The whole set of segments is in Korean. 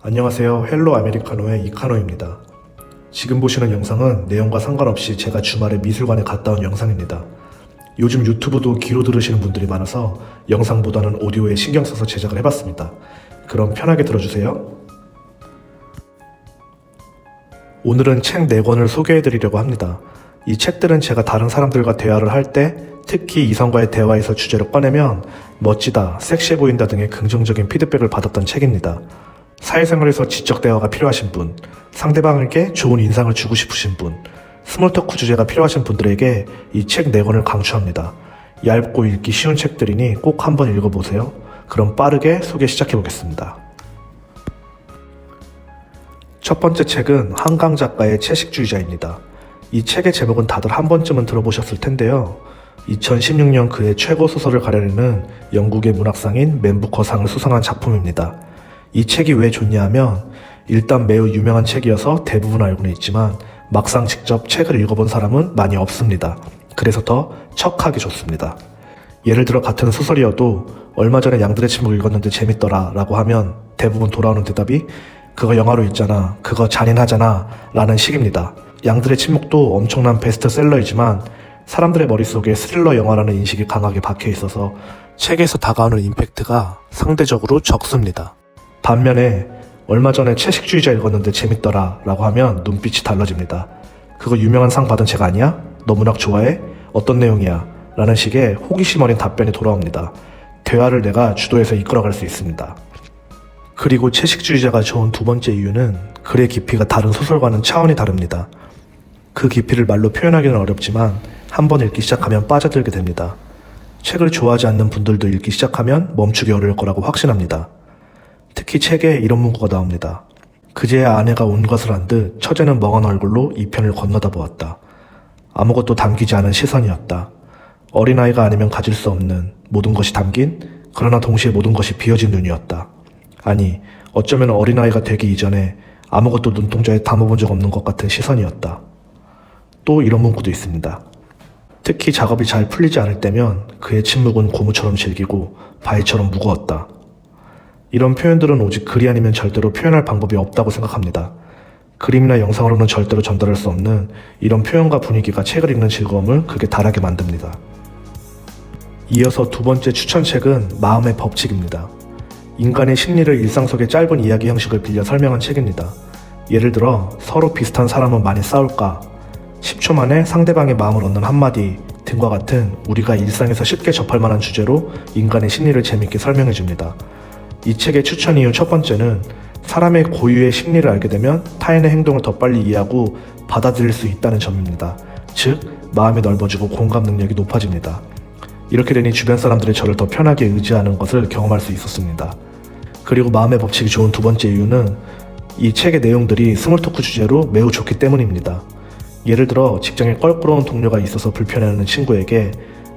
안녕하세요. 헬로 아메리카노의 이카노입니다. 지금 보시는 영상은 내용과 상관없이 제가 주말에 미술관에 갔다 온 영상입니다. 요즘 유튜브도 귀로 들으시는 분들이 많아서 영상보다는 오디오에 신경 써서 제작을 해봤습니다. 그럼 편하게 들어주세요. 오늘은 책 4권을 소개해드리려고 합니다. 이 책들은 제가 다른 사람들과 대화를 할 때, 특히 이성과의 대화에서 주제로 꺼내면 멋지다, 섹시해 보인다 등의 긍정적인 피드백을 받았던 책입니다. 사회생활에서 지적 대화가 필요하신 분, 상대방에게 좋은 인상을 주고 싶으신 분, 스몰토크 주제가 필요하신 분들에게 이 책 4권을 강추합니다. 얇고 읽기 쉬운 책들이니 꼭 한번 읽어보세요. 그럼 빠르게 소개 시작해보겠습니다. 첫 번째 책은 한강 작가의 채식주의자입니다. 이 책의 제목은 다들 한 번쯤은 들어보셨을 텐데요. 2016년 그의 최고 소설을 가려내는 영국의 문학상인 맨 부커상을 수상한 작품입니다. 이 책이 왜 좋냐 하면 일단 매우 유명한 책이어서 대부분 알고는 있지만 막상 직접 책을 읽어본 사람은 많이 없습니다. 그래서 더 척하기 좋습니다. 예를 들어 같은 소설이어도 얼마 전에 양들의 침묵을 읽었는데 재밌더라 라고 하면 대부분 돌아오는 대답이 그거 영화로 읽잖아, 그거 잔인하잖아 라는 식입니다. 양들의 침묵도 엄청난 베스트셀러이지만 사람들의 머릿속에 스릴러 영화라는 인식이 강하게 박혀 있어서 책에서 다가오는 임팩트가 상대적으로 적습니다. 반면에 얼마 전에 채식주의자 읽었는데 재밌더라 라고 하면 눈빛이 달라집니다. 그거 유명한 상 받은 책 아니야? 너 문학 좋아해? 어떤 내용이야? 라는 식의 호기심 어린 답변이 돌아옵니다. 대화를 내가 주도해서 이끌어갈 수 있습니다. 그리고 채식주의자가 좋은 두 번째 이유는 글의 깊이가 다른 소설과는 차원이 다릅니다. 그 깊이를 말로 표현하기는 어렵지만 한번 읽기 시작하면 빠져들게 됩니다. 책을 좋아하지 않는 분들도 읽기 시작하면 멈추기 어려울 거라고 확신합니다. 특히 책에 이런 문구가 나옵니다. 그제야 아내가 온 것을 안 듯 처제는 멍한 얼굴로 이 편을 건너다 보았다. 아무것도 담기지 않은 시선이었다. 어린아이가 아니면 가질 수 없는 모든 것이 담긴 그러나 동시에 모든 것이 비어진 눈이었다. 아니, 어쩌면 어린아이가 되기 이전에 아무것도 눈동자에 담아본 적 없는 것 같은 시선이었다. 또 이런 문구도 있습니다. 특히 작업이 잘 풀리지 않을 때면 그의 침묵은 고무처럼 질기고 바위처럼 무거웠다. 이런 표현들은 오직 글이 아니면 절대로 표현할 방법이 없다고 생각합니다. 그림이나 영상으로는 절대로 전달할 수 없는 이런 표현과 분위기가 책을 읽는 즐거움을 극에 달하게 만듭니다. 이어서 두 번째 추천책은 마음의 법칙입니다. 인간의 심리를 일상 속의 짧은 이야기 형식을 빌려 설명한 책입니다. 예를 들어 서로 비슷한 사람은 많이 싸울까? 10초 만에 상대방의 마음을 얻는 한마디 등과 같은 우리가 일상에서 쉽게 접할 만한 주제로 인간의 심리를 재밌게 설명해줍니다. 이 책의 추천 이유 첫 번째는 사람의 고유의 심리를 알게 되면 타인의 행동을 더 빨리 이해하고 받아들일 수 있다는 점입니다. 즉, 마음이 넓어지고 공감 능력이 높아집니다. 이렇게 되니 주변 사람들이 저를 더 편하게 의지하는 것을 경험할 수 있었습니다. 그리고 마음의 법칙이 좋은 두 번째 이유는 이 책의 내용들이 스몰토크 주제로 매우 좋기 때문입니다. 예를 들어 직장에 껄끄러운 동료가 있어서 불편해하는 친구에게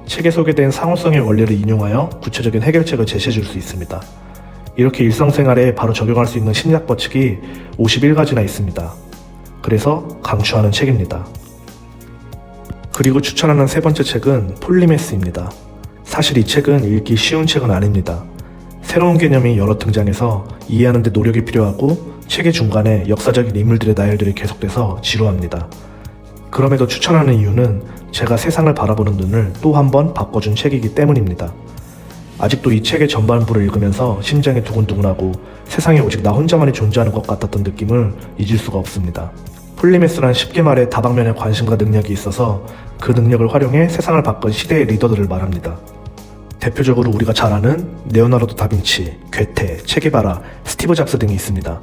책에 소개된 상호성의 원리를 인용하여 구체적인 해결책을 제시해 줄 수 있습니다. 이렇게 일상생활에 바로 적용할 수 있는 심리학 법칙이 51가지나 있습니다. 그래서 강추하는 책입니다. 그리고 추천하는 세 번째 책은 폴리메스입니다. 사실 이 책은 읽기 쉬운 책은 아닙니다. 새로운 개념이 여러 등장해서 이해하는 데 노력이 필요하고 책의 중간에 역사적인 인물들의 나열들이 계속돼서 지루합니다. 그럼에도 추천하는 이유는 제가 세상을 바라보는 눈을 또 한 번 바꿔준 책이기 때문입니다. 아직도 이 책의 전반부를 읽으면서 심장이 두근두근하고 세상에 오직 나 혼자만이 존재하는 것 같았던 느낌을 잊을 수가 없습니다. 폴리메스란 쉽게 말해 다방면에 관심과 능력이 있어서 그 능력을 활용해 세상을 바꾼 시대의 리더들을 말합니다. 대표적으로 우리가 잘 아는 레오나르도 다빈치, 괴테, 체게바라, 스티브 잡스 등이 있습니다.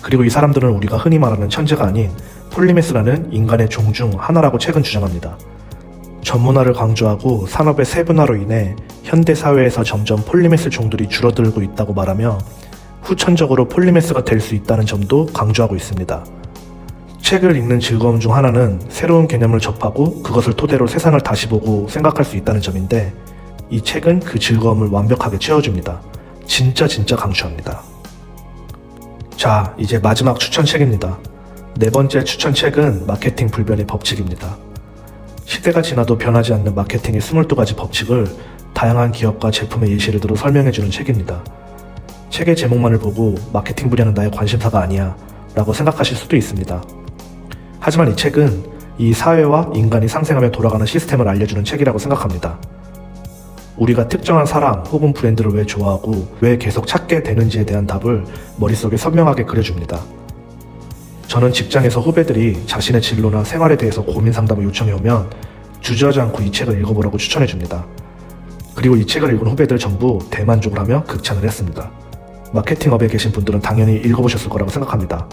그리고 이 사람들은 우리가 흔히 말하는 천재가 아닌 폴리메스라는 인간의 종 중 하나라고 책은 주장합니다. 전문화를 강조하고 산업의 세분화로 인해 현대 사회에서 점점 폴리메스 종들이 줄어들고 있다고 말하며 후천적으로 폴리메스가 될 수 있다는 점도 강조하고 있습니다. 책을 읽는 즐거움 중 하나는 새로운 개념을 접하고 그것을 토대로 세상을 다시 보고 생각할 수 있다는 점인데 이 책은 그 즐거움을 완벽하게 채워줍니다. 진짜 강추합니다. 자, 이제 마지막 추천책입니다. 네 번째 추천책은 마케팅 불변의 법칙입니다. 시대가 지나도 변하지 않는 마케팅의 22가지 법칙을 다양한 기업과 제품의 예시를 들어 설명해주는 책입니다. 책의 제목만을 보고 마케팅 분야는 나의 관심사가 아니야 라고 생각하실 수도 있습니다. 하지만 이 책은 이 사회와 인간이 상생하며 돌아가는 시스템을 알려주는 책이라고 생각합니다. 우리가 특정한 사람 혹은 브랜드를 왜 좋아하고 왜 계속 찾게 되는지에 대한 답을 머릿속에 선명하게 그려줍니다. 저는 직장에서 후배들이 자신의 진로나 생활에 대해서 고민 상담을 요청해 오면 주저하지 않고 이 책을 읽어보라고 추천해 줍니다. 그리고 이 책을 읽은 후배들 전부 대만족을 하며 극찬을 했습니다. 마케팅업에 계신 분들은 당연히 읽어보셨을 거라고 생각합니다.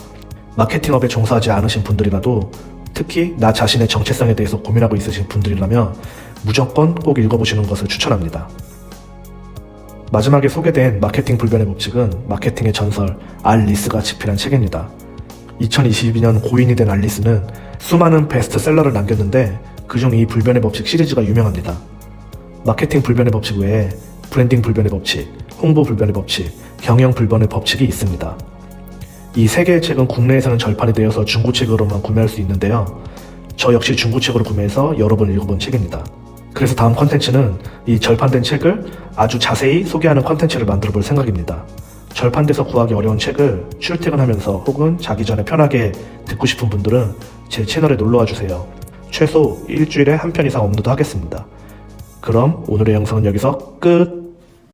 마케팅업에 종사하지 않으신 분들이라도 특히 나 자신의 정체성에 대해서 고민하고 있으신 분들이라면 무조건 꼭 읽어보시는 것을 추천합니다. 마지막에 소개된 마케팅 불변의 법칙은 마케팅의 전설 알리스가 집필한 책입니다. 2022년 고인이 된 알리스는 수많은 베스트셀러를 남겼는데 그중 이 불변의 법칙 시리즈가 유명합니다. 마케팅 불변의 법칙 외에 브랜딩 불변의 법칙, 홍보 불변의 법칙, 경영 불변의 법칙이 있습니다. 이 세 개의 책은 국내에서는 절판이 되어서 중고책으로만 구매할 수 있는데요. 저 역시 중고책으로 구매해서 여러 번 읽어본 책입니다. 그래서 다음 컨텐츠는 이 절판된 책을 아주 자세히 소개하는 컨텐츠를 만들어 볼 생각입니다. 절판돼서 구하기 어려운 책을 출퇴근하면서 혹은 자기 전에 편하게 듣고 싶은 분들은 제 채널에 놀러와 주세요. 최소 일주일에 한 편 이상 업로드 하겠습니다. 그럼 오늘의 영상은 여기서 끝!